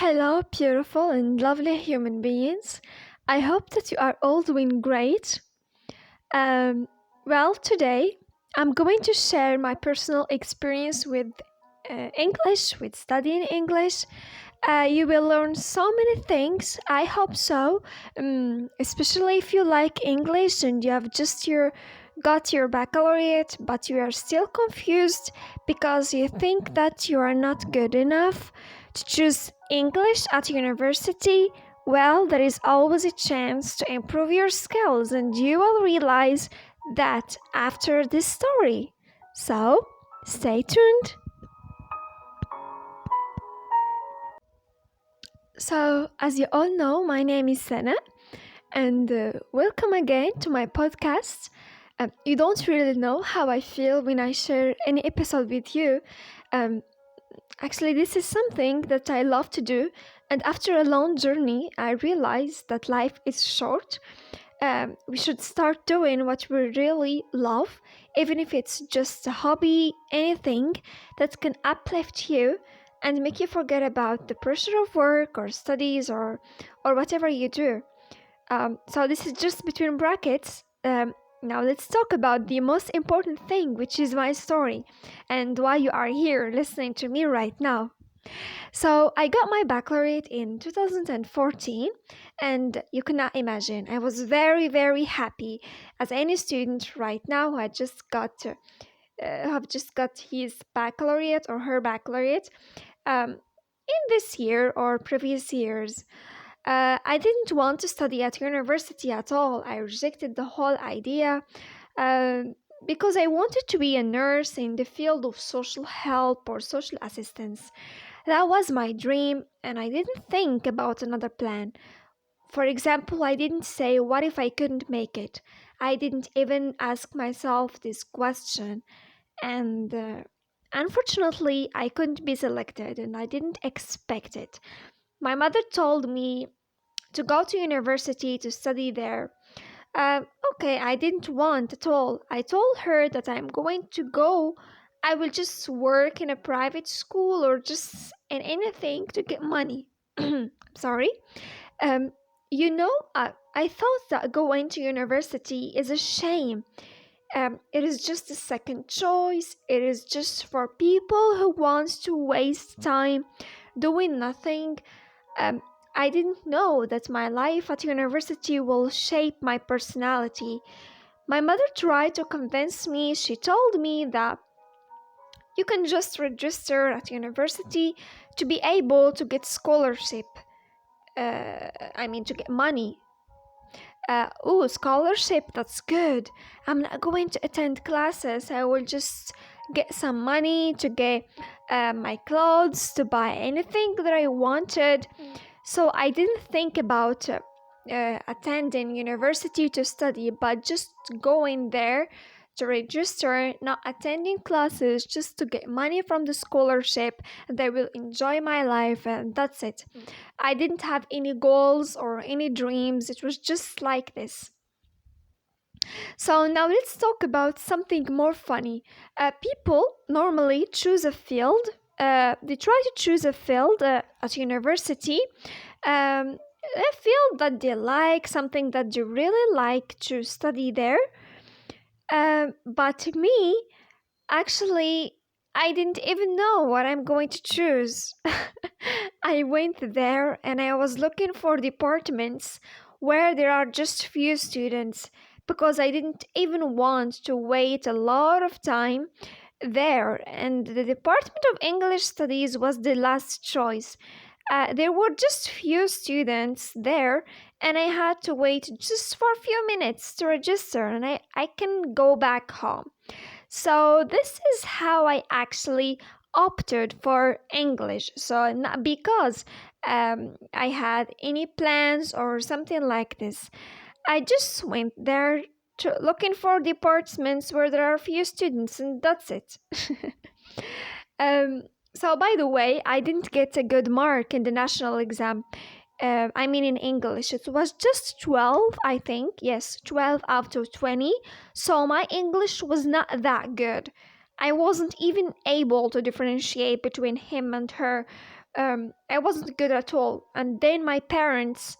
Hello, beautiful and lovely human beings. I hope that you are all doing great. Um, Today I'm going to share my personal experience with English, with studying English. You will learn so many things. I hope so. Especially if you like English and you have got your baccalaureate, but you are still confused because you think that you are not good enough to choose English at university. Well, there is always a chance to improve your skills, and you will realize that after this story. So, stay tuned. So, as you all know, my name is Sana, and welcome again to my podcast. You don't really know how I feel when I share any episode with you. Actually, this is something that I love to do, and after a long journey, I realized that life is short. We should start doing what we really love, even if it's just a hobby, anything that can uplift you and make you forget about the pressure of work or studies or whatever you do. So this is just between brackets. Now let's talk about the most important thing, which is my story and why you are here listening to me right now. So I got my baccalaureate in 2014, and you cannot imagine, I was very, very happy as any student right now who had just got have just got his baccalaureate or her baccalaureate in this year or previous years. I didn't want to study at university at all. I rejected the whole idea uh, because I wanted to be a nurse in the field of social help or social assistance. That was my dream, and I didn't think about another plan. For example, I didn't say, what if I couldn't make it? I didn't even ask myself this question, and unfortunately, I couldn't be selected, and I didn't expect it. My mother told me to go to university to study there. Uh, okay, I didn't want at all. I told her that I'm going to go. I will just work in a private school or just in anything to get money. Sorry. Um, I thought that going to university is a shame. It is just a second choice. It is just for people who wants to waste time doing nothing. Um, I didn't know that my life at university will shape my personality. My mother tried to convince me. She told me that you can just register at university to be able to get scholarship. To get money. Scholarship, that's good. I'm not going to attend classes. I will just get some money to get my clothes, to buy anything that I wanted. So I didn't think about attending university to study, but just going there to register, not attending classes, just to get money from the scholarship, and I will enjoy my life, and that's it. I didn't have any goals or any dreams. It was just like this. So now let's talk about something more funny. People normally choose a field. They try to choose a field at university, a field that they like, something that they really like to study there. But me, actually, I didn't even know what I'm going to choose. I went there and I was looking for departments where there are just few students because I didn't even want to wait a lot of time there. And the Department of English Studies was the last choice. There were just few students there, and I had to wait just for a few minutes to register, and I can go back home. So this is how I actually opted for English. So not because I had any plans or something like this. I just went there to looking for departments where there are few students, and that's it. So by the way, I didn't get a good mark in the national exam. In English, it was just 12, I think. Yes, 12 out of 20. So my English was not that good. I wasn't even able to differentiate between him and her. I wasn't good at all. And then my parents,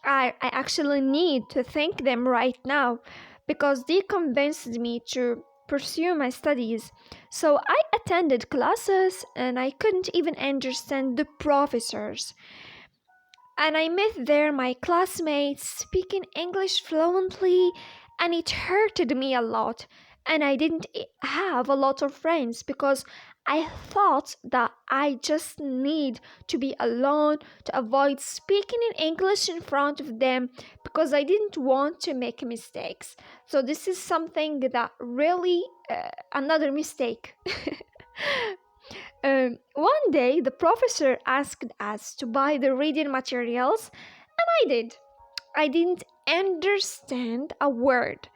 I actually need to thank them right now because they convinced me to pursue my studies. So I attended classes and I couldn't even understand the professors. And I met there my classmates speaking English fluently, and it hurted me a lot. And I didn't have a lot of friends because I thought that I just need to be alone to avoid speaking in English in front of them because I didn't want to make mistakes. So, this is something that really another mistake. One day, the professor asked us to buy the reading materials, and I did. I didn't understand a word.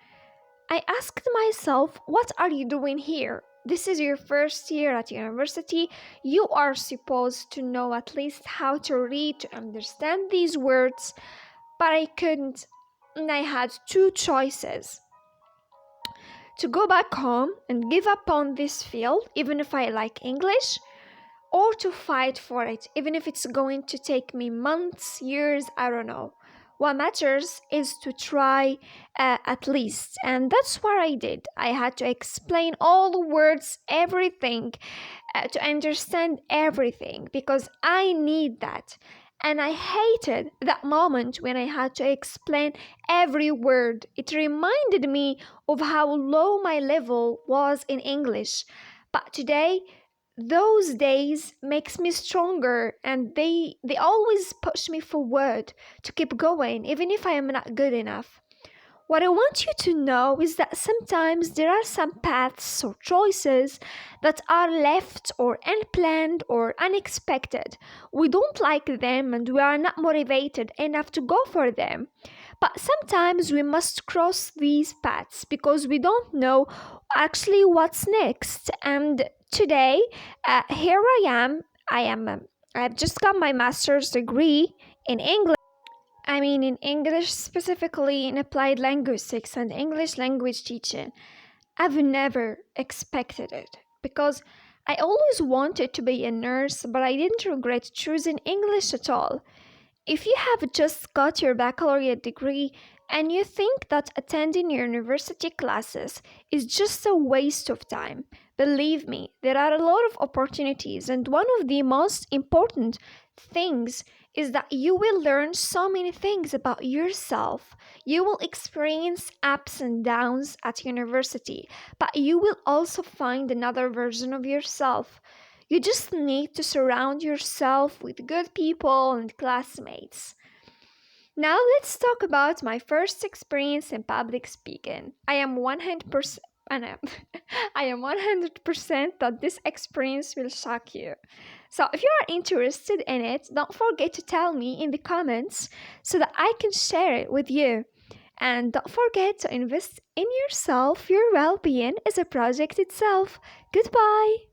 I asked myself, what are you doing here? This is your first year at university. You are supposed to know at least how to read to understand these words, but I couldn't. And I had two choices: to go back home and give up on this field, even if I like English, or to fight for it, even if it's going to take me months, years, I don't know. What matters is to try at least. And that's what I did. I had to explain all the words, everything, to understand everything because I need that. And I hated that moment when I had to explain every word. It reminded me of how low my level was in English. But today, those days makes me stronger, and they always push me forward to keep going even if I am not good enough. What I want you to know is that sometimes there are some paths or choices that are left or unplanned or unexpected. We don't like them and we are not motivated enough to go for them. But sometimes we must cross these paths because we don't know actually what's next. And today, here I am. I've just got my master's degree in English. In English, specifically in applied linguistics and English language teaching. I've never expected it because I always wanted to be a nurse, but I didn't regret choosing English at all. If you have just got your baccalaureate degree and you think that attending university classes is just a waste of time, believe me, there are a lot of opportunities, and one of the most important things is that you will learn so many things about yourself. You will experience ups and downs at university, but you will also find another version of yourself. You just need to surround yourself with good people and classmates. Now let's talk about my first experience in public speaking. I am 100% I am 100% that this experience will shock you. So if you are interested in it, don't forget to tell me in the comments so that I can share it with you. And don't forget to invest in yourself. Your well-being is a project itself. Goodbye.